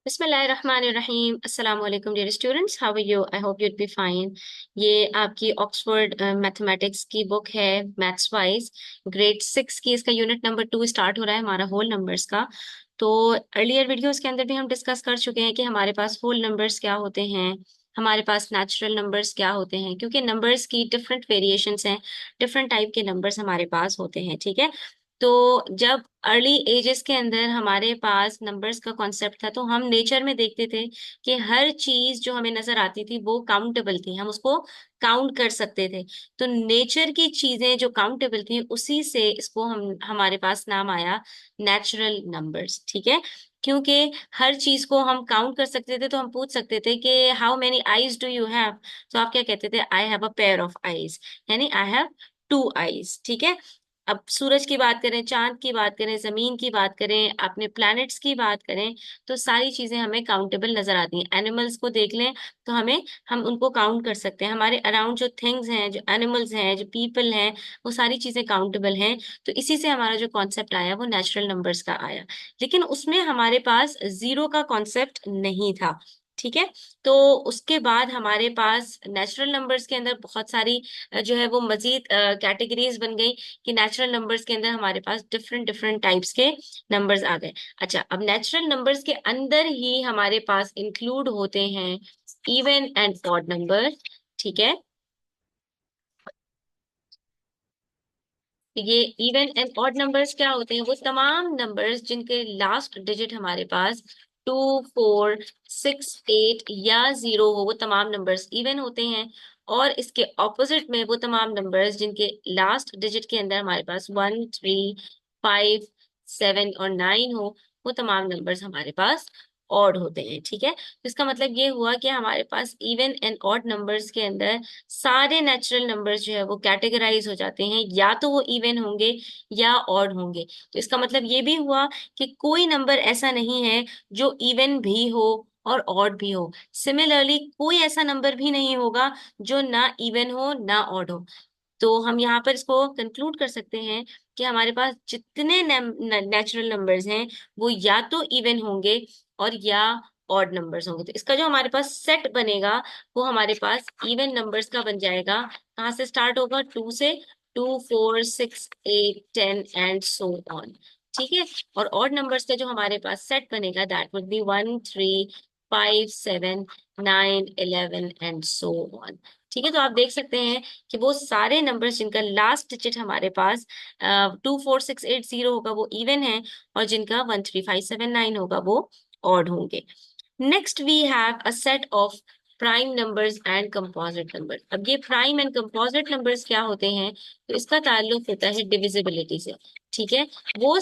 बिस्मिल्लाहिर्रहमानिर्रहीम अस्सलाम वालेकुम dear students, how are you? I hope you'd be fine. ये आपकी ऑक्सफोर्ड मैथमेटिक्स की बुक है, मैथ्स वाइज ग्रेड 6 की। इसका यूनिट नंबर 2 स्टार्ट हो रहा है हमारा होल नंबर्स का। तो अर्लियर वीडियोस के अंदर भी हम डिस्कस कर चुके हैं कि हमारे पास होल नंबर्स क्या होते हैं, हमारे पास नेचुरल नंबर्स क्या होते हैं, क्योंकि नंबर्स की डिफरेंट वेरिएशंस हैं, डिफरेंट टाइप के नंबर्स हमारे पास होते हैं। ठीक है। तो जब अर्ली एजेस के अंदर हमारे पास नंबर्स का कॉन्सेप्ट था, तो हम नेचर में देखते थे कि हर चीज जो हमें नजर आती थी वो काउंटेबल थी, हम उसको काउंट कर सकते थे। तो नेचर की चीजें जो काउंटेबल थी, उसी से इसको हम हमारे पास नाम आया नेचुरल नंबर्स। ठीक है। क्योंकि हर चीज को हम काउंट कर सकते थे, तो हम पूछ सकते थे कि how many eyes do you have. तो आप क्या कहते थे? I have a pair of eyes, यानी आई हैव टू आईज। ठीक है। अब सूरज की बात करें, चांद की बात करें, जमीन की बात करें, अपने प्लैनेट्स की बात करें, तो सारी चीजें हमें काउंटेबल नजर आती हैं। एनिमल्स को देख लें तो हम उनको काउंट कर सकते हैं। हमारे अराउंड जो थिंग्स हैं, जो एनिमल्स हैं, जो पीपल हैं, वो सारी चीजें काउंटेबल हैं। तो इसी से हमारा जो कॉन्सेप्ट आया वो नेचुरल नंबर्स का आया। लेकिन उसमें हमारे पास जीरो का कॉन्सेप्ट नहीं था। ठीक है। तो उसके बाद हमारे पास नेचुरल नंबर्स के अंदर बहुत सारी जो है वो मजीद कैटेगरीज बन गई, कि नेचुरल नंबर्स के अंदर हमारे पास डिफरेंट डिफरेंट टाइप्स के नंबर्स आ गए। अच्छा, अब नेचुरल नंबर्स के अंदर ही हमारे पास इंक्लूड होते हैं इवन एंड ऑड नंबर। ठीक है। तो ये इवन एंड ऑड नंबर्स क्या होते हैं? वो तमाम नंबर्स जिनके लास्ट डिजिट हमारे पास 2, 4, 6, 8 या 0 हो, वो तमाम नंबर्स इवन होते हैं। और इसके ऑपोजिट में वो तमाम नंबर्स जिनके लास्ट डिजिट के अंदर हमारे पास 1, 3, 5, 7 और 9 हो, वो तमाम नंबर्स हमारे पास ऑड होते हैं। ठीक है। तो इसका मतलब ये हुआ कि हमारे पास इवन एंड ऑड नंबर्स के अंदर सारे नेचुरल नंबर्स जो है वो कैटेगराइज हो जाते हैं, या तो वो इवन होंगे या ऑड होंगे। तो इसका मतलब ये भी हुआ कि कोई नंबर ऐसा नहीं है जो इवन भी हो और ऑड भी हो। सिमिलरली कोई ऐसा नंबर भी नहीं होगा जो ना इवन हो ना ऑड हो। तो हम यहाँ पर इसको कंक्लूड कर सकते हैं कि हमारे पास जितने नेचुरल नंबर्स हैं वो या तो इवन होंगे और या ऑड नंबर्स होंगे। तो इसका जो हमारे पास सेट बनेगा वो हमारे पास इवन नंबर्स का बन जाएगा। कहाँ से स्टार्ट होगा? 2 से। 2, 4, 6, 8, 10 एंड सो ऑन। ठीक है। और ऑड नंबर्स का जो हमारे पास सेट बनेगा, that would be 1, 3, 5, 7, 9, 11 and so on. ठीक है। तो आप देख सकते हैं कि वो सारे नंबर्स जिनका लास्ट डिजिट हमारे पास 2, 4, 6, 8, 0 होगा वो इवन है, और जिनका 1, 3, 5, 7, 9 होगा वो ऑड होंगे। Next we have a set of prime numbers and composite number. अब ये प्राइम एंड कंपोजिट नंबर्स क्या होते हैं? तो इसका ताल्लुक होता है डिविजिबिलिटी से। ठीक है। वो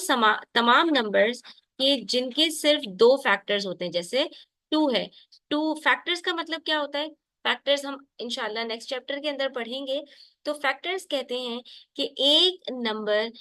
तमाम नंबर्स के जिनके सिर्फ दो फैक्टर्स होते हैं, जैसे टू है। टू फैक्टर्स का मतलब क्या होता है? फैक्टर्स हम इंशाल्लाह नेक्स्ट चैप्टर के अंदर पढ़ेंगे। तो फैक्टर्स कहते हैं कि एक नंबर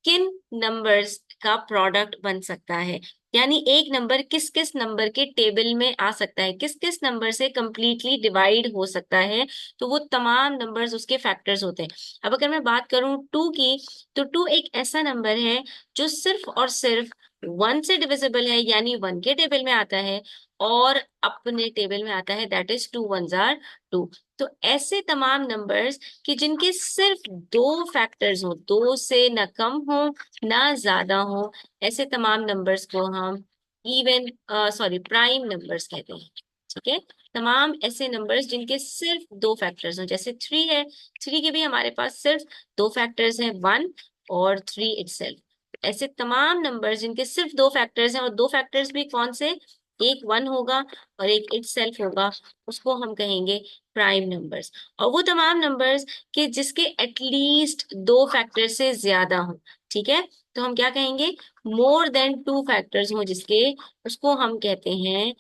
किन नंबर्स का प्रोडक्ट बन सकता है, यानी एक नंबर किस किस नंबर के टेबल में आ सकता है, किस किस नंबर से कंप्लीटली डिवाइड हो सकता है। तो वो तमाम नंबर्स उसके फैक्टर्स होते हैं। अब अगर मैं बात करूं टू की, तो टू एक ऐसा नंबर है जो सिर्फ और सिर्फ वन से डिविजिबल है, यानी वन के टेबल में आता है और अपने टेबल में आता है, दैट इज 2 1 2। तो ऐसे तमाम नंबर्स कि जिनके सिर्फ दो फैक्टर्स हो, दो से न कम हो ना ज्यादा हो, ऐसे तमाम नंबर्स को हम इवन सॉरी प्राइम नंबर्स कहते हैं। ठीक है। तमाम ऐसे नंबर्स जिनके सिर्फ दो फैक्टर्स हो, जैसे थ्री है। थ्री के भी हमारे पास सिर्फ दो फैक्टर्स हैं, 1 और 3 इटसेल्फ। ऐसे तमाम नंबर्स जिनके सिर्फ दो फैक्टर्स हैं, और दो फैक्टर्स भी कौन से? एक वन होगा और एक इटसेल्फ होगा, उसको हम कहेंगे प्राइम नंबर्स। और वो तमाम नंबर्स के जिसके एटलीस्ट दो फैक्टर से ज्यादा हो। ठीक है। तो हम क्या कहेंगे? मोर देन टू फैक्टर्स हो जिसके, उसको हम कहते हैं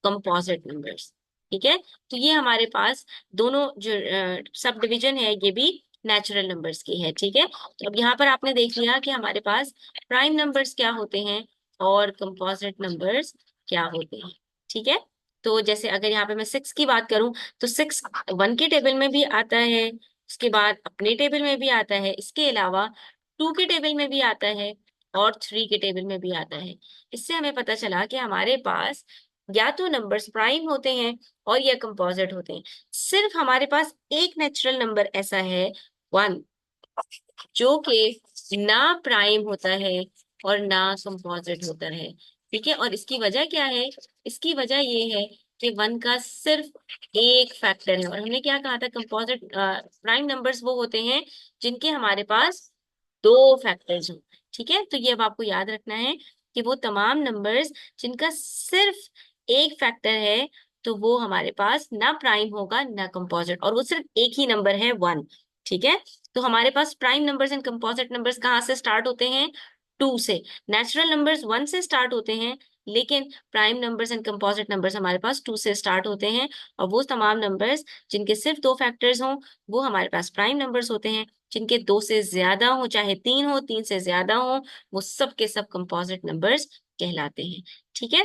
कंपोजिट नंबर्स। ठीक है। तो ये हमारे पास दोनों जो सब डिवीजन है ये भी नेचुरल नंबर्स की है। ठीक है। तो अब यहाँ पर आपने देख लिया कि हमारे पास प्राइम नंबर्स क्या होते हैं और कंपोजिट नंबर्स क्या होते हैं। ठीक है। तो जैसे अगर यहाँ पे मैं सिक्स की बात करूं, तो सिक्स वन के टेबल में भी आता है, उसके बाद अपने टेबल में भी आता है, इसके अलावा टू के टेबल में भी आता है और थ्री के टेबल में भी आता है। इससे हमें पता चला कि हमारे पास या तो नंबर्स प्राइम होते हैं और या कंपोजिट होते हैं। सिर्फ हमारे पास एक नेचुरल नंबर ऐसा है, 1, जो कि ना प्राइम होता है और ना कंपोजिट होता है। ठीक है, और इसकी वजह क्या है? इसकी वजह ये है कि 1 का सिर्फ एक फैक्टर है, और हमने क्या कहा था, कंपोजिट प्राइम नंबर्स वो होते हैं जिनके हमारे पास दो फैक्टर्स हों। ठीक है, तो ये अब आपको याद रखना है कि वो तमाम नंबर्स जिनका सिर्फ एक फैक्टर है, तो वो हमारे पास ना प्राइम होगा ना कंपोजिट, और वो सिर्फ एक ही नंबर है, 1। ठीक है, तो हमारे पास prime numbers and composite numbers कहाँ से स्टार्ट होते हैं? 2 से। नेचुरल नंबर्स 1 से स्टार्ट होते हैं, लेकिन prime numbers and composite numbers हमारे पास 2 से स्टार्ट होते हैं, और वो तमाम नंबर्स जिनके सिर्फ दो फैक्टर्स हों, वो हमारे पास प्राइम नंबर्स होते हैं। जिनके 2 से ज्यादा हो, चाहे 3 हो, 3 से ज्यादा हो, वो सब के सब कंपोजिट नंबर्स कहलाते हैं। ठीक है,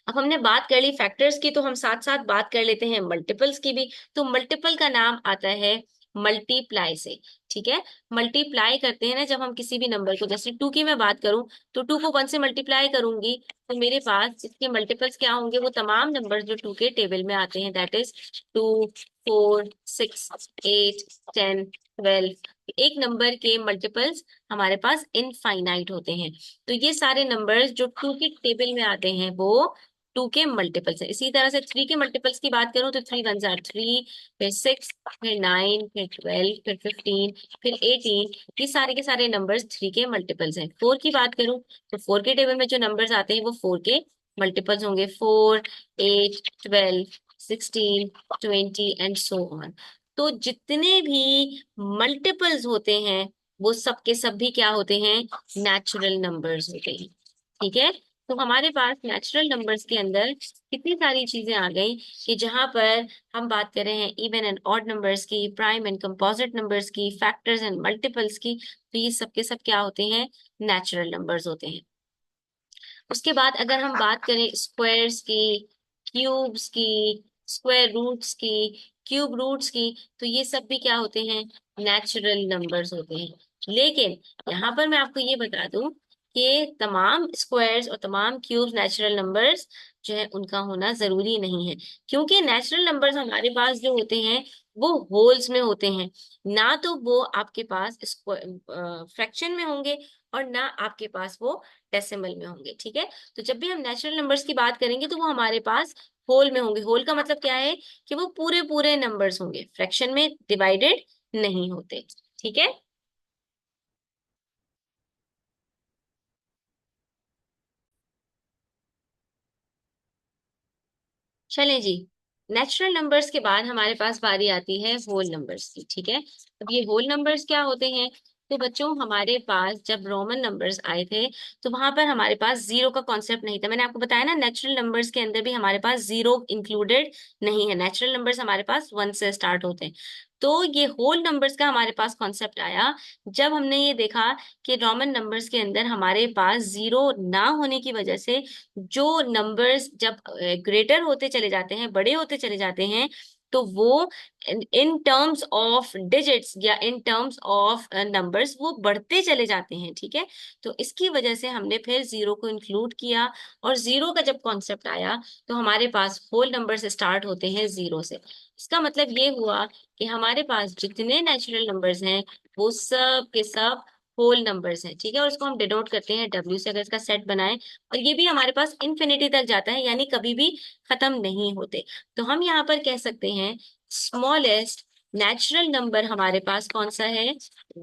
अब हमने बात कर ली फैक्टर्स की, तो हम साथ साथ बात कर लेते हैं मल्टीपल्स की भी। तो मल्टीपल का नाम आता है मल्टीप्लाई से। ठीक है, मल्टीप्लाई करते हैं ना जब हम किसी भी नंबर को, जैसे 2 की मैं बात करूं, तो 2 को 1 से मल्टीप्लाई करूंगी, तो मेरे पास इसके मल्टीपल्स क्या होंगे? वो तमाम नंबर्स जो 2 के टेबल में आते हैं, दैट इज 2, 4, 6, 8, 10, 12। एक नंबर के मल्टीपल्स हमारे पास इनफाइनाइट होते हैं। तो ये सारे नंबर्स जो 2 के टेबल में आते हैं वो 2 के मल्टीपल्स है। इसी तरह से 3 के मल्टीपल्स की बात करूं, तो 3 वन जार 3, फिर 6, फिर 9, फिर 12, फिर 15, फिर 18। ये सारे के सारे नंबर्स 3 के मल्टीपल्स हैं। 4 की बात करूं, तो 4 के टेबल में जो नंबर्स आते हैं वो 4 के मल्टीपल्स होंगे, 4, 8, 12, 16, 20 एंड सो ऑन। तो जितने भी मल्टीपल्स होते हैं वो सब के सब भी क्या होते हैं? नेचुरल नंबर्स होते हैं। ठीक है, तो हमारे पास नेचुरल नंबर्स के अंदर कितनी सारी चीजें आ गई कि जहां पर हम बात कर रहे हैं इवन एंड ऑड नंबर्स की, प्राइम एंड कंपोजिट नंबर्स की, फैक्टर्स एंड मल्टीपल्स की, तो ये सब के सब क्या होते हैं? नेचुरल नंबर्स होते हैं। उसके बाद अगर हम बात करें स्क्वायर्स की, क्यूब्स की, स्क्वायर रूट्स की, क्यूब रूट्स की, तो ये सब भी क्या होते हैं? नेचुरल नंबर्स होते हैं। लेकिन यहाँ पर मैं आपको ये बता दूं कि तमाम स्क्वायर्स और तमाम क्यूब्स नेचुरल नंबर्स जो है उनका होना जरूरी नहीं है, क्योंकि नेचुरल नंबर्स हमारे पास जो होते हैं वो होल्स में होते हैं। ना तो वो आपके पास फ्रैक्शन में होंगे, और ना आपके पास वो डेसिमल में होंगे। ठीक है, तो जब भी हम नेचुरल नंबर्स की बात करेंगे तो वो हमारे पास होल में होंगे। होल का मतलब क्या है? कि वो पूरे पूरे नंबर्स होंगे, फ्रैक्शन में डिवाइडेड नहीं होते। ठीक है, चलें जी। नेचुरल नंबर्स के बाद हमारे पास बारी आती है होल नंबर्स की। ठीक है, अब ये होल नंबर्स क्या होते हैं? तो बच्चों, हमारे पास जब रोमन नंबर्स आए थे तो वहां पर हमारे पास जीरो का कॉन्सेप्ट नहीं था। मैंने आपको बताया ना, नेचुरल नंबर्स के अंदर भी हमारे पास जीरो इंक्लूडेड नहीं है। नेचुरल नंबर्स हमारे पास 1 से स्टार्ट होते हैं। तो ये होल नंबर्स का हमारे पास कॉन्सेप्ट आया जब हमने ये देखा कि रोमन नंबर्स के अंदर हमारे पास जीरो ना होने की वजह से जो नंबर्स जब ग्रेटर होते चले जाते हैं, बड़े होते चले जाते हैं, तो वो इन टर्म्स ऑफ डिजिट्स या इन टर्म्स ऑफ नंबर्स वो बढ़ते चले जाते हैं। ठीक है, तो इसकी वजह से हमने फिर जीरो को इंक्लूड किया, और जीरो का जब कॉन्सेप्ट आया तो हमारे पास होल नंबर्स स्टार्ट होते हैं जीरो से। इसका मतलब ये हुआ कि हमारे पास जितने नेचुरल नंबर्स हैं वो सब के सब होल नंबर्स हैं। ठीक है, और इसको हम डिनोट करते हैं डब्ल्यू से, अगर इसका सेट बनाएं, और ये भी हमारे पास इन्फिनिटी तक जाता है, यानी कभी भी खत्म नहीं होते। तो हम यहाँ पर कह सकते हैं स्मॉलेस्ट नेचुरल नंबर हमारे पास कौन सा है?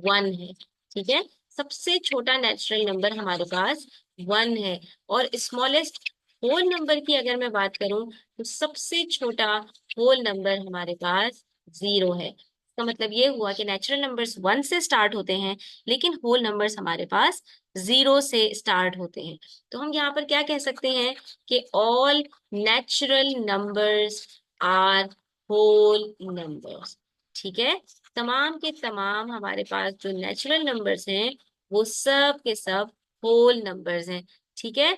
1 है। ठीक है, सबसे छोटा नेचुरल नंबर हमारे पास 1 है। और स्मॉलेस्ट होल नंबर की अगर मैं बात करूं, तो सबसे छोटा होल नंबर हमारे पास 0 है। इसका मतलब ये हुआ कि नेचुरल नंबर्स 1 से स्टार्ट होते हैं, लेकिन होल नंबर्स हमारे पास 0 से स्टार्ट होते हैं। तो हम यहाँ पर क्या कह सकते हैं कि all natural numbers are whole numbers. ठीक है, तमाम के तमाम हमारे पास जो नेचुरल नंबर्स हैं वो सब के सब होल नंबर्स हैं। ठीक है,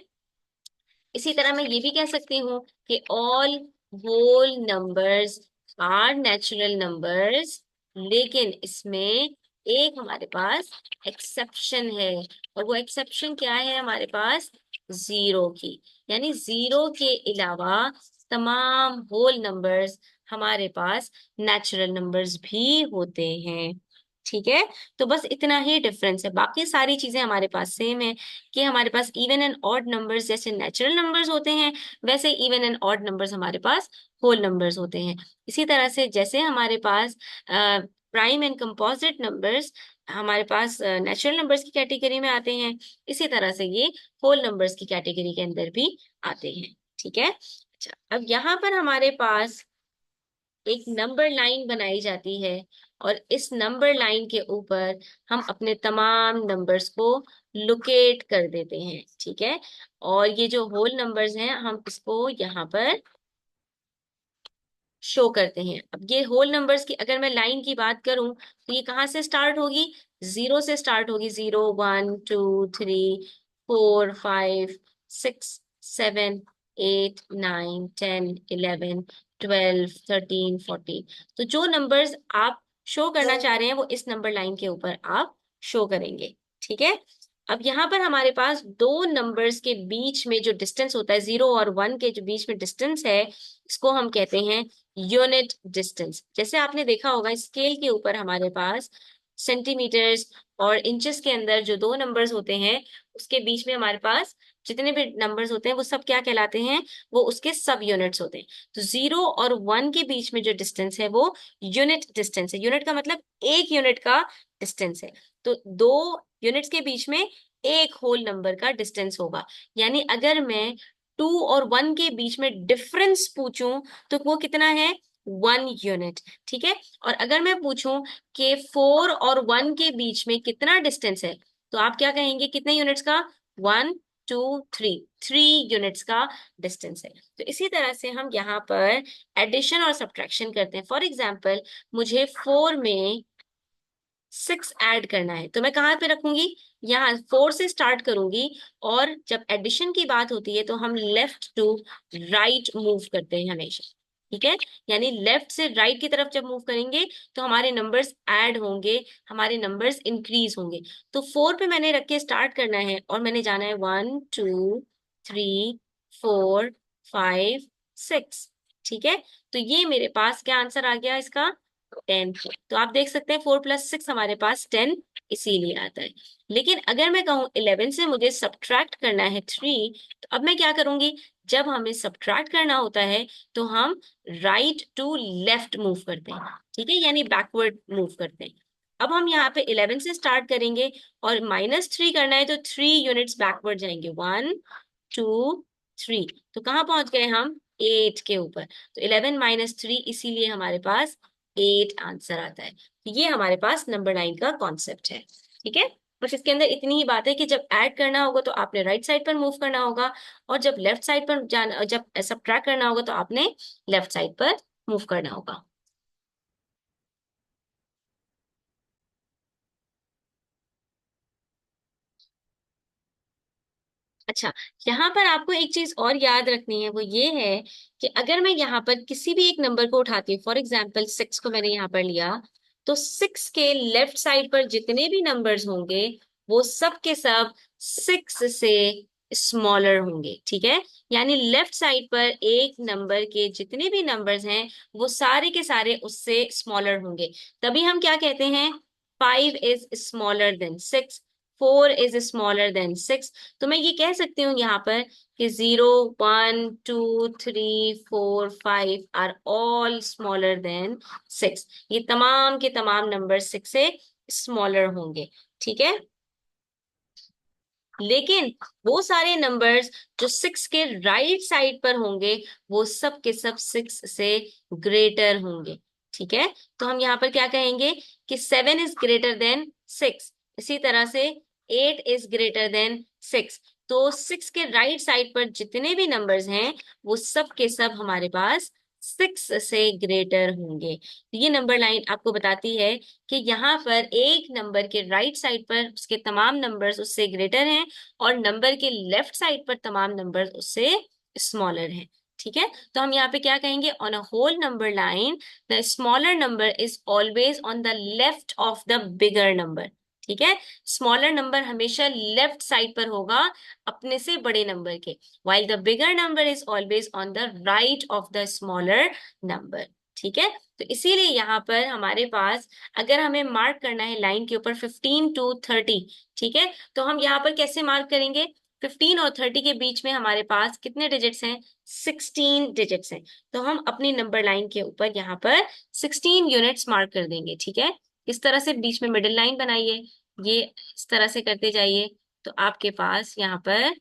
इसी तरह मैं ये भी कह सकती हूँ कि all whole numbers are natural numbers, लेकिन इसमें एक हमारे पास एक्सेप्शन है। और वो एक्सेप्शन क्या है हमारे पास? जीरो की। यानी जीरो के अलावा तमाम होल नंबर्स हमारे पास नेचुरल नंबर्स भी होते हैं। ठीक है, तो बस इतना ही डिफरेंस है, बाकी सारी चीजें हमारे पास सेम है कि हमारे पास इवन एंड ऑड नंबर्स जैसे नेचुरल नंबर्स होते हैं, वैसे इवन एंड ऑड नंबर्स हमारे पास होल नंबर्स होते हैं। इसी तरह से जैसे हमारे पास प्राइम एंड कंपोजिट नंबर्स हमारे पास नेचुरल नंबर्स की कैटेगरी में आते हैं, इसी तरह से ये होल नंबर्स की कैटेगरी के अंदर भी आते हैं। ठीक है, अच्छा, अब यहाँ पर हमारे पास एक नंबर लाइन बनाई जाती है, और इस नंबर लाइन के ऊपर हम अपने तमाम नंबर्स को लोकेट कर देते हैं। ठीक है, और ये जो होल नंबर्स हैं हम इसको यहाँ पर शो करते हैं। अब ये होल नंबर्स की अगर मैं लाइन की बात करूं तो ये कहाँ से स्टार्ट होगी? जीरो से स्टार्ट होगी। 0, 1, 2, 3, 4, 5, 6, 7, 8, 9, 10, 11, 12, 13, 14। तो जो नंबर्स आप शो करना चाह रहे हैं वो इस नंबर लाइन के ऊपर आप शो करेंगे। ठीक है, अब यहाँ पर हमारे पास दो नंबर्स के बीच में जो डिस्टेंस होता है, 0 और 1 के जो बीच में डिस्टेंस है, इसको हम कहते हैं यूनिट डिस्टेंस। जैसे आपने देखा होगा स्केल के ऊपर हमारे पास सेंटीमीटर्स और इंचेस के अंदर जो दो नंबर्स होते हैं उसके बीच में हमारे पास जितने भी नंबर्स होते हैं वो सब क्या कहलाते हैं? वो उसके सब यूनिट्स होते हैं। तो 0 और 1 के बीच में जो डिस्टेंस है वो यूनिट डिस्टेंस है। यूनिट का मतलब एक यूनिट का डिस्टेंस है। तो दो यूनिट्स के बीच में एक होल नंबर का डिस्टेंस होगा। यानी अगर मैं 2 और 1 के बीच में डिफरेंस पूछूं तो वो कितना है? 1 यूनिट। ठीक है, और अगर मैं पूछूं कि 4 और 1 के बीच में कितना डिस्टेंस है तो आप क्या कहेंगे? कितने यूनिट्स का? 1, 2, 3 यूनिट्स का डिस्टेंस है। तो इसी तरह से हम यहाँ पर एडिशन और सब्ट्रैक्शन करते हैं। फॉर एग्जाम्पल, मुझे 4 में 6 ऐड करना है तो मैं कहाँ पे रखूंगी? यहाँ 4 से स्टार्ट करूंगी, और जब एडिशन की बात होती है तो हम लेफ्ट टू राइट मूव करते हैं हमेशा। ठीक है, यानी लेफ्ट से राइट की तरफ जब मूव करेंगे तो हमारे नंबर्स ऐड होंगे, हमारे नंबर्स इंक्रीज होंगे। तो 4 पे मैंने रख के स्टार्ट करना है और मैंने जाना है 1, 2, 3, 4, 5, 6। ठीक है, तो ये मेरे पास क्या आंसर आ गया इसका? 10। तो आप देख सकते हैं 4 + 6 हमारे पास 10 इसीलिए आता है। लेकिन अगर मैं कहूँ 11 से मुझे सब्ट्रैक्ट करना है 3, तो अब मैं क्या करूंगी? जब हमें सब्ट्रैक्ट करना होता है तो हम राइट टू लेफ्ट मूव करते हैं। ठीक है, यानी बैकवर्ड मूव करते हैं। अब हम यहाँ पे 11 से स्टार्ट करेंगे और -3 करना है तो 3 यूनिट्स बैकवर्ड जाएंगे। 1, 2, 3। तो कहाँ पहुंच गए हम? 8 के ऊपर। तो 11 - 3 इसीलिए हमारे पास 8 आंसर आता है। तो ये हमारे पास नंबर लाइन का कॉन्सेप्ट है। ठीक है, बस इसके अंदर इतनी ही बात है कि जब ऐड करना होगा तो आपने राइट साइड पर मूव करना होगा, और जब लेफ्ट साइड पर जाना, जब सब्ट्रैक्ट करना होगा तो आपने लेफ्ट साइड पर मूव करना होगा। अच्छा, यहाँ पर आपको एक चीज और याद रखनी है, वो ये है कि अगर मैं यहाँ पर किसी भी एक नंबर को उठाती हूँ, फॉर एग्जाम्पल 6 को मैंने यहाँ पर लिया, तो 6 के लेफ्ट साइड पर जितने भी नंबर्स होंगे वो सब के सब 6 से स्मॉलर होंगे। ठीक है, यानी लेफ्ट साइड पर एक नंबर के जितने भी नंबर्स हैं वो सारे के सारे उससे स्मॉलर होंगे। तभी हम क्या कहते हैं? 5 is smaller than 6, 4 is smaller than 6। तो मैं ये कह सकती हूँ यहाँ पर कि 0, 1, 2, 3, 4, 5 आर ऑल स्मॉलर देन 6। ये तमाम के तमाम नंबर 6 से स्मॉलर होंगे। ठीक है, लेकिन वो सारे नंबर्स जो 6 के राइट साइड पर होंगे वो सब के सब 6 से ग्रेटर होंगे। ठीक है, तो हम यहाँ पर क्या कहेंगे कि 7 is greater than 6। इसी तरह से 8 is greater than 6। तो 6 के राइट साइड पर जितने भी नंबर्स हैं वो सब के सब हमारे पास 6 से ग्रेटर होंगे। तो ये नंबर लाइन आपको बताती है कि यहाँ पर एक नंबर के राइट साइड पर उसके तमाम नंबर्स उससे ग्रेटर हैं, और नंबर के लेफ्ट साइड पर तमाम नंबर्स उससे स्मॉलर हैं। ठीक है, तो हम यहाँ पे क्या कहेंगे? On a whole number line the smaller number is always on the left of the bigger number. ठीक है, स्मॉलर नंबर हमेशा लेफ्ट साइड पर होगा अपने से बड़े नंबर के, while the bigger number is always on the right of the smaller number। ठीक है, तो इसीलिए यहाँ पर हमारे पास अगर हमें मार्क करना है लाइन के ऊपर 15 to 30, ठीक है, तो हम यहाँ पर कैसे मार्क करेंगे? 15 और 30 के बीच में हमारे पास कितने डिजिट्स हैं? 16 डिजिट्स हैं। तो हम अपनी नंबर लाइन के ऊपर यहाँ पर 16 यूनिट्स मार्क कर देंगे। ठीक है, इस तरह से बीच में मिडिल लाइन बनाइए, ये इस तरह से करते जाइए, तो आपके पास यहाँ पर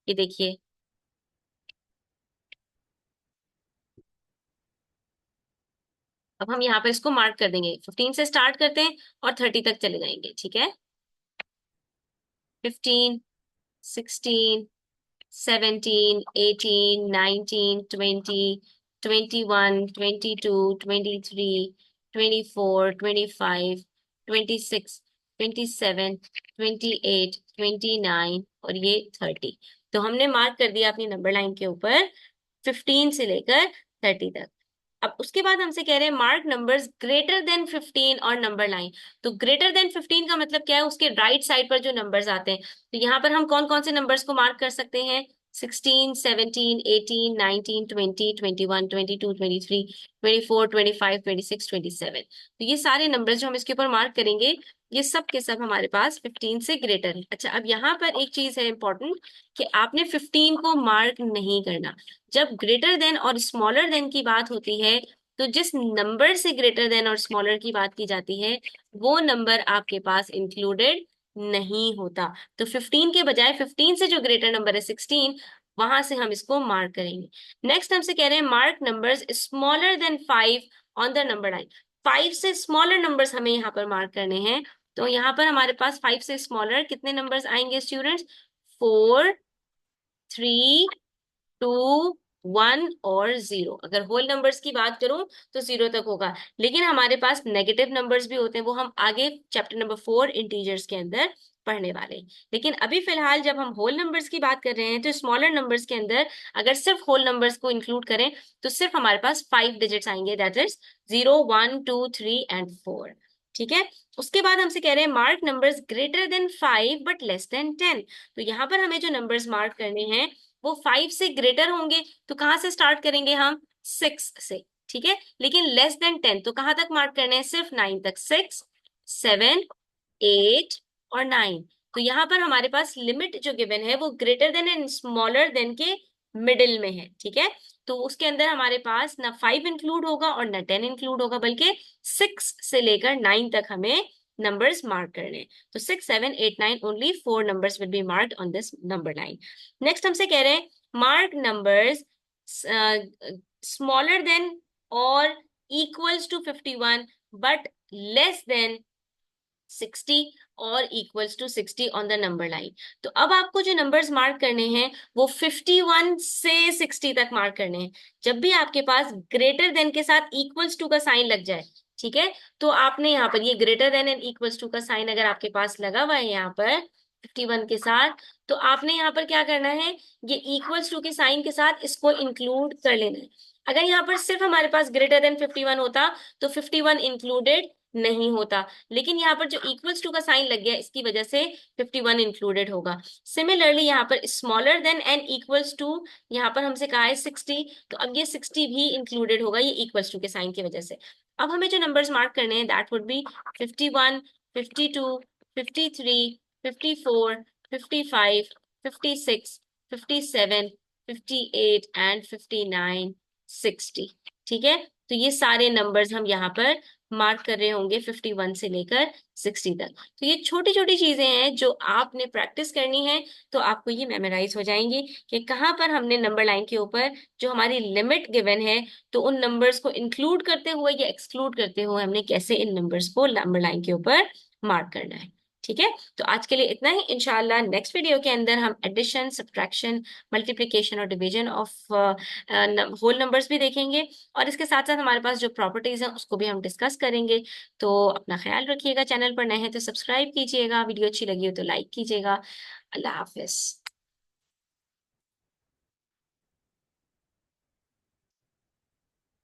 ये देखिए, अब हम यहाँ पर इसको मार्क कर देंगे, 15 से स्टार्ट करते हैं और 30 तक चले जाएंगे। ठीक है, 15, 16, 17, 18, 19, 20, 21, 22, 23, 24, 25, 26, 27, 28, 29 और ये 30। तो हमने मार्क कर दिया अपनी नंबर लाइन के ऊपर 15 से लेकर 30 तक। अब उसके बाद हमसे कह रहे हैं मार्क नंबर्स ग्रेटर देन 15 और नंबर लाइन। तो ग्रेटर देन 15 का मतलब क्या है? उसके राइट साइड पर जो नंबर्स आते हैं, तो यहाँ पर हम कौन कौन से नंबर्स को मार्क कर सकते हैं? 16, 17, 18, 19, 20, 21, 22, 23, 24, 25, 26, 27। तो ये सारे नंबर्स जो हम इसके ऊपर मार्क करेंगे, ये सब के सब हमारे पास 15 से ग्रेटर है। अच्छा, अब यहाँ पर एक चीज है इंपॉर्टेंट, कि आपने 15 को मार्क नहीं करना। जब ग्रेटर देन और स्मॉलर देन की बात होती है, तो जिस नंबर से ग्रेटर देन और स्मॉलर की बात की जाती है, वो नंबर आपके पास इंक्लूडेड नहीं होता। तो 15 के बजाय 15 से जो ग्रेटर नंबर है 16, वहां से हम इसको मार्क करेंगे। नेक्स्ट हमसे कह रहे हैं mark numbers smaller than 5 on the number line. 5 से स्मॉलर नंबर्स हमें यहाँ पर मार्क करने हैं। तो यहाँ पर हमारे पास 5 से स्मॉलर कितने नंबर्स आएंगे स्टूडेंट्स? 4, 3, 2, 1 और 0। अगर होल नंबर्स की बात करूं तो 0 तक होगा, लेकिन हमारे पास नेगेटिव नंबर्स भी होते हैं, वो हम आगे चैप्टर नंबर 4 इंटीजर्स के अंदर पढ़ने वाले हैं। लेकिन अभी फिलहाल जब हम होल नंबर्स की बात कर रहे हैं, तो स्मॉलर नंबर्स के अंदर अगर सिर्फ होल नंबर्स को इंक्लूड करें तो सिर्फ हमारे पास 5 डिजिट्स आएंगे, दैट इज 0, 1, 2, 3 एंड 4। ठीक है, उसके बाद हमसे कह रहे हैं mark numbers greater than 5 but less than 10। तो यहाँ पर हमें जो नंबर्स मार्क करने हैं वो 5 से ग्रेटर होंगे, तो कहाँ से स्टार्ट करेंगे हम? 6 से। ठीक है, लेकिन लेस देन 10 तो कहाँ तक मार्क करने हैं? सिर्फ 9 तक। 6, 7, 8 और 9। तो यहाँ पर हमारे पास लिमिट जो गिवन है वो greater than and smaller than के मिडिल में है। ठीक है, तो उसके अंदर हमारे पास ना 5 इंक्लूड होगा और ना 10 इंक्लूड होगा, बल्कि 6 से लेकर 9 तक हमें numbers mark करने हैं। तो 6, 7, 8, 9 only 4 numbers will be marked on this number line। Next हमसे कह रहे हैं mark numbers smaller than or equals to 51 but less than 60 और equals to 60 on the number line. तो अब आपको जो नंबर्स मार्क करने हैं वो 51 से 60 तक मार्क करने हैं। जब भी आपके पास ग्रेटर देन के साथ इक्वल्स टू का साइन लग जाए, ठीक है, तो आपने यहाँ पर ये greater than and equals to का साइन अगर आपके पास लगा हुआ है यहाँ पर 51 के साथ, तो आपने यहाँ पर क्या करना है? ये इक्वल्स टू के साइन के साथ इसको इंक्लूड कर लेना है। अगर यहाँ पर सिर्फ हमारे पास ग्रेटर देन 51 होता तो 51 इंक्लूडेड नहीं होता, लेकिन यहाँ पर जो इक्वल्स टू का साइन लग गया इसकी वजह से 51 इंक्लूडेड होगा। सिमिलरली यहाँ पर smaller than and equals to, यहाँ पर हमसे कहा है 60, तो अब ये 60 भी इंक्लूडेड होगा ये इक्वल्स टू के साइन की वजह से। अब हमें जो नंबर्स मार्क करने हैं दैट वुड बी 51, 52, 53, 54, 55, 56, 57, 58 एंड 59, 60। ठीक है, तो ये सारे नंबर्स हम यहाँ पर मार्क कर रहे होंगे 51 से लेकर 60 तक। तो ये छोटी छोटी चीजें हैं जो आपने प्रैक्टिस करनी है, तो आपको ये मेमोराइज हो जाएंगी कि कहाँ पर हमने नंबर लाइन के ऊपर जो हमारी लिमिट गिवन है, तो उन नंबर्स को इंक्लूड करते हुए या एक्सक्लूड करते हुए हमने कैसे इन नंबर्स को नंबर लाइन के ऊपर मार्क करना है। ठीक है, तो आज के लिए इतना ही। इंशाल्लाह नेक्स्ट वीडियो के अंदर हम एडिशन, सब्ट्रैक्शन, मल्टीप्लिकेशन और डिवीजन ऑफ होल नंबर्स भी देखेंगे, और इसके साथ साथ हमारे पास जो प्रॉपर्टीज हैं उसको भी हम डिस्कस करेंगे। तो अपना ख्याल रखिएगा, चैनल पर नए हैं तो सब्सक्राइब कीजिएगा, वीडियो अच्छी लगी हो तो लाइक कीजिएगा। अल्लाह हाफिज।